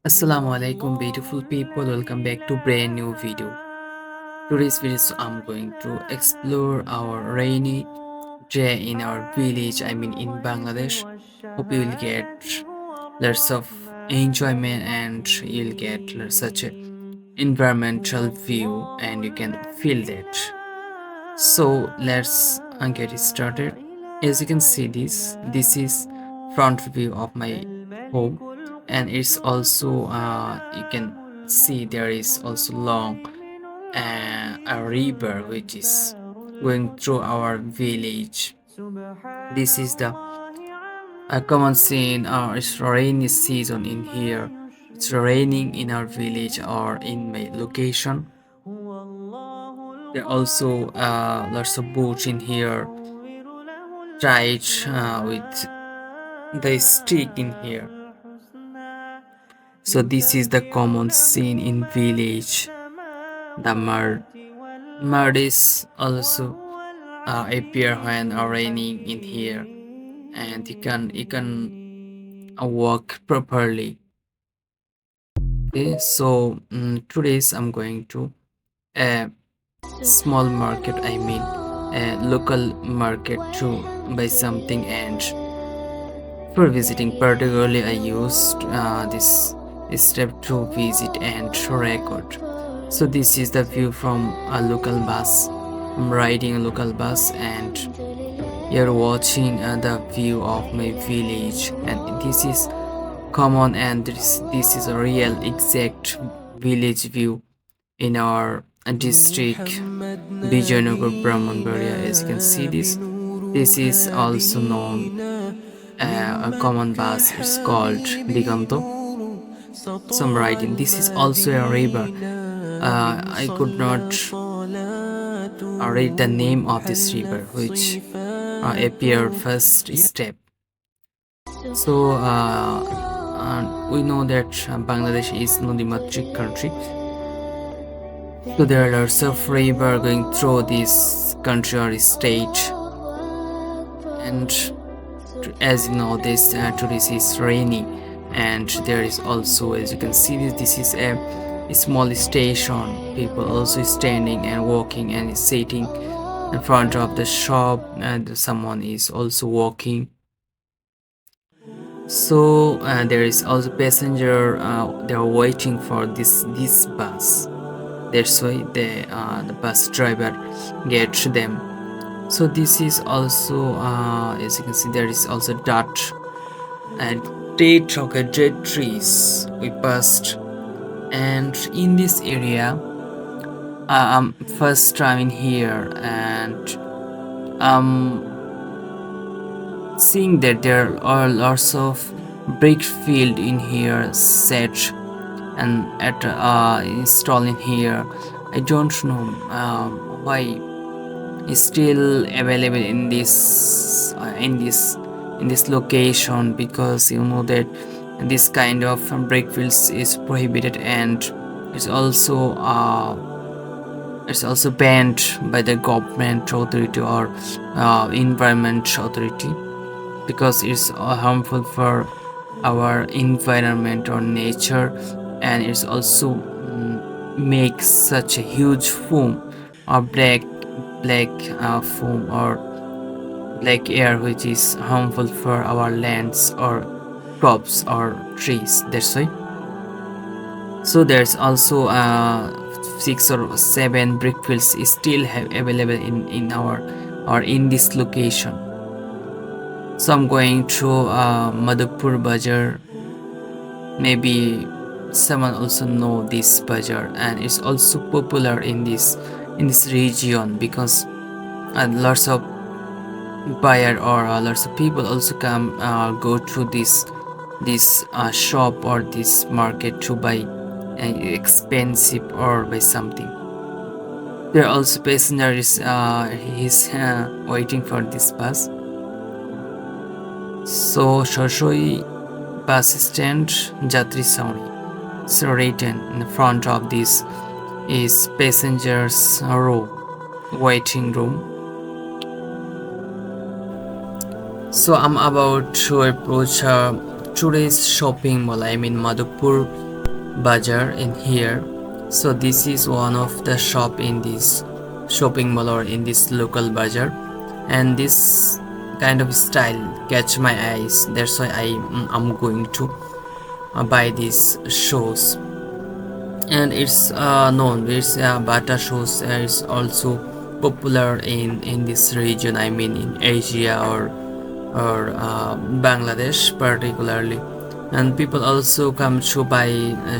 Assalamu alaikum beautiful people, welcome back to brand new video. Today's video I'm going to explore our rainy day in our village, in Bangladesh. Hope you will get lots of enjoyment and you'll get such a environmental view and you can feel that. So let's get started. As you can see this is front view of my home, and it's also you can see there is also long a river which is going through our village. This is the a common scene. It's rainy season in here. It's raining in our village or in my location. There are also lots of boats in here tied with the stick in here. So this is the common scene in village. The mud is also appear when raining in here, and you can walk properly. Okay, so today's I'm going to a small market. A local market to buy something, and for visiting particularly I used this step to visit and to record. So this is the view from a local bus. I'm riding a local bus and you're watching the view of my village, and this is common, and this is a real exact village view in our district Vijayanagar Brahmanbaria. As you can see this is also known a common bus. It's called Diganto. So I'm writing this is also a river. I could not read the name of this river which appeared first step. So we know that Bangladesh is Nadimatric country. So there are lots of river going through this country or state, and as you know this today is rainy, and there is also, as you can see, this is a small station. People also standing and walking and sitting in front of the shop, and someone is also walking. So there is also passenger. They are waiting for this bus. That's why the bus driver gets them. So this is also as you can see there is also dirt and dead trees we passed. And in this area first time in here, and seeing that there are lots of brick field in here set and at installed in here. I don't know why is still available in this location, because you know that this kind of brick fields is prohibited, and it's also banned by the government authority or environment authority, because it's harmful for our environment or nature, and it's also makes such a huge foam or black foam or black air which is harmful for our lands or crops or trees. That's why. So there's also 6 or 7 brick fields is still available in our or in this location. So I'm going to Madhupur Bazaar. Maybe someone also know this bazaar, and it's also popular in this region, because lots of buyer or lots of people also come go to this shop or this market to buy expensive or buy something. There are also passengers he's waiting for this bus. So Shoshoi bus stand Jatri Sauri. So written in the front of this is passengers row, waiting room. So I'm about to approach today's shopping mall. Madhupur bazaar in here. So this is one of the shop in this shopping mall or in this local bazaar, and this kind of style catch my eyes. That's why I'm going to buy these shoes. And it's known, it's Bata shoes is also popular in this region, I mean in Asia or Bangladesh particularly, and people also come to buy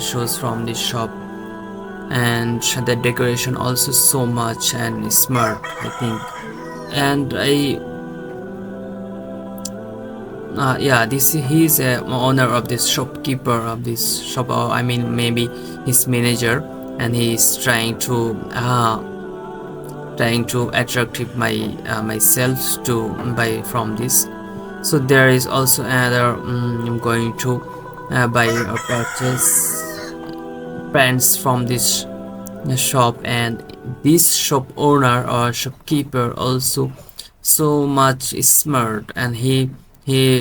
shoes from this shop. And the decoration also so much and smart, I think. And yeah, this he's a owner of this shopkeeper of this shop, or I mean maybe his manager, and he's trying to attract myself to buy from this. So there is also another I'm going to buy or purchase pants from this shop. And this shop owner or shopkeeper also so much smart, and he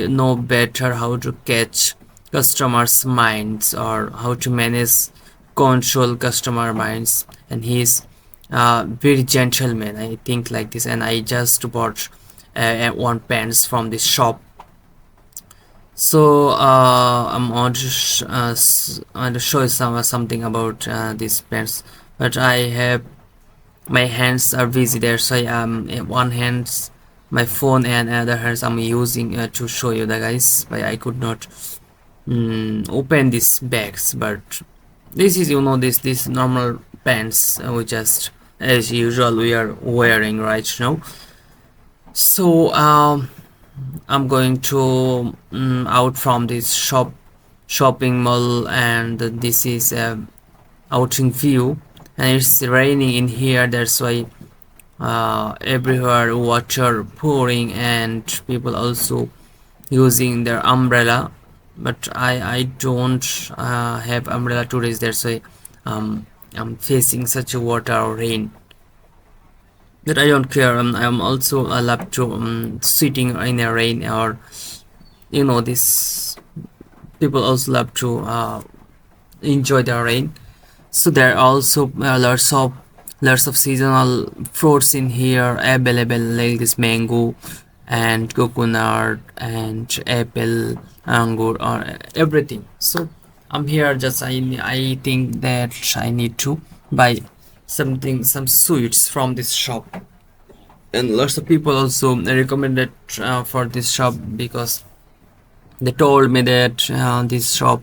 know better how to catch customers minds or how to manage control customer minds. And he's very gentleman, I think, like this. And I just bought one pants from this shop. So I'm on to show you something about these pants, but I have my hands are busy there, so one hand my phone and other hands I'm using to show you the guys, but I could not open these bags. But this is, this normal pants we just as usual we are wearing right now. So I'm going to out from this shopping mall, and this is a outing view, and it's raining in here. That's why everywhere water pouring, and people also using their umbrella. But I don't have umbrella today. That's why I'm facing such a water or rain. That I don't care. I'm also love to sitting in the rain, or this people also love to enjoy the rain. So there are also lots of seasonal fruits in here available, like this mango and coconut and apple, angur, or everything. So I'm here just I think that I need to buy some sweets from this shop. And lots of people also recommended for this shop, because they told me that this shop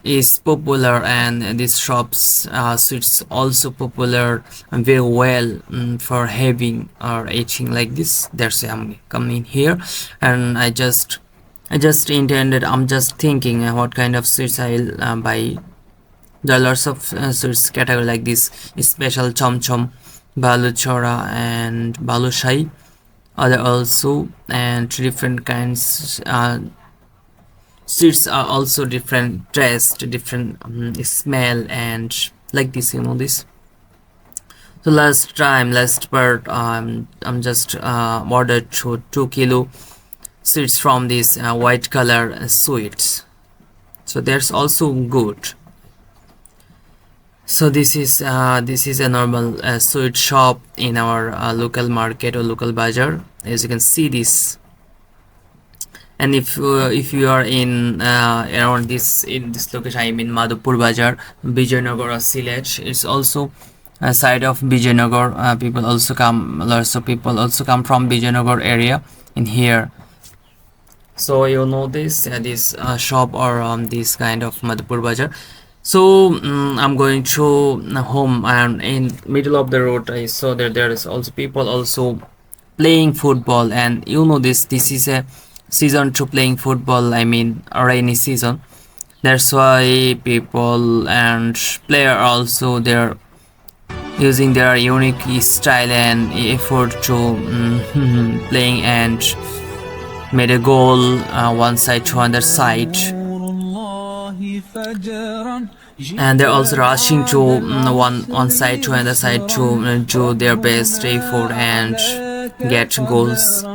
is popular, and this shop's sweets also popular and very well for having or eating like this. That's why I'm coming here. And I just intended, I'm just thinking what kind of sweets I'll buy. There are lots of sweets category like this: special chom chom, balu chora, and balu shai. Other also, and different kinds. Sweets are also different taste, different smell, and like this, this. So last part, I'm just ordered 2 kilo sweets from this white color sweets. So that's also good. So this is a normal sweet shop in our local market or local bazaar, as you can see this. And if you are in around this location, I mean Madhupur Bazaar, Vijayanagar or Sylhet, it's also a side of Vijayanagar. People also come, lots of people also come from Vijayanagar area in here. So this shop or this kind of Madhupur Bazaar. So I'm going to home, and in middle of the road I saw that there is also people also playing football. And this is a season to playing football, I mean a rainy season. That's why people and player also they're using their unique style and effort to playing, and made a goal one side to other side. And they're also rushing to one side to another side to do their best effort and get goals.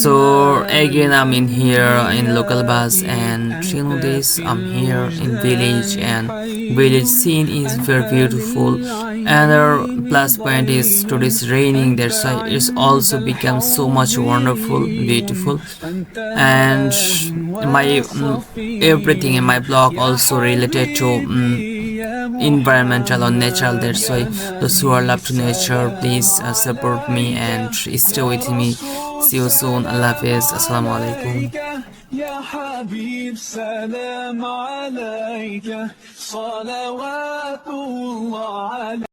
So again, I'm in here in local bus, and you know this, I'm here in village, and village scene is very beautiful. Another plus point is today it's raining, that's why it's also become so much wonderful, beautiful. And everything in my blog also related to environmental or natural. That's why those who are love to nature, please support me and stay with me. See you soon. Allah Hafiz. Assalamu alaikum. يا حبيب سلام عليك صلوات الله عليك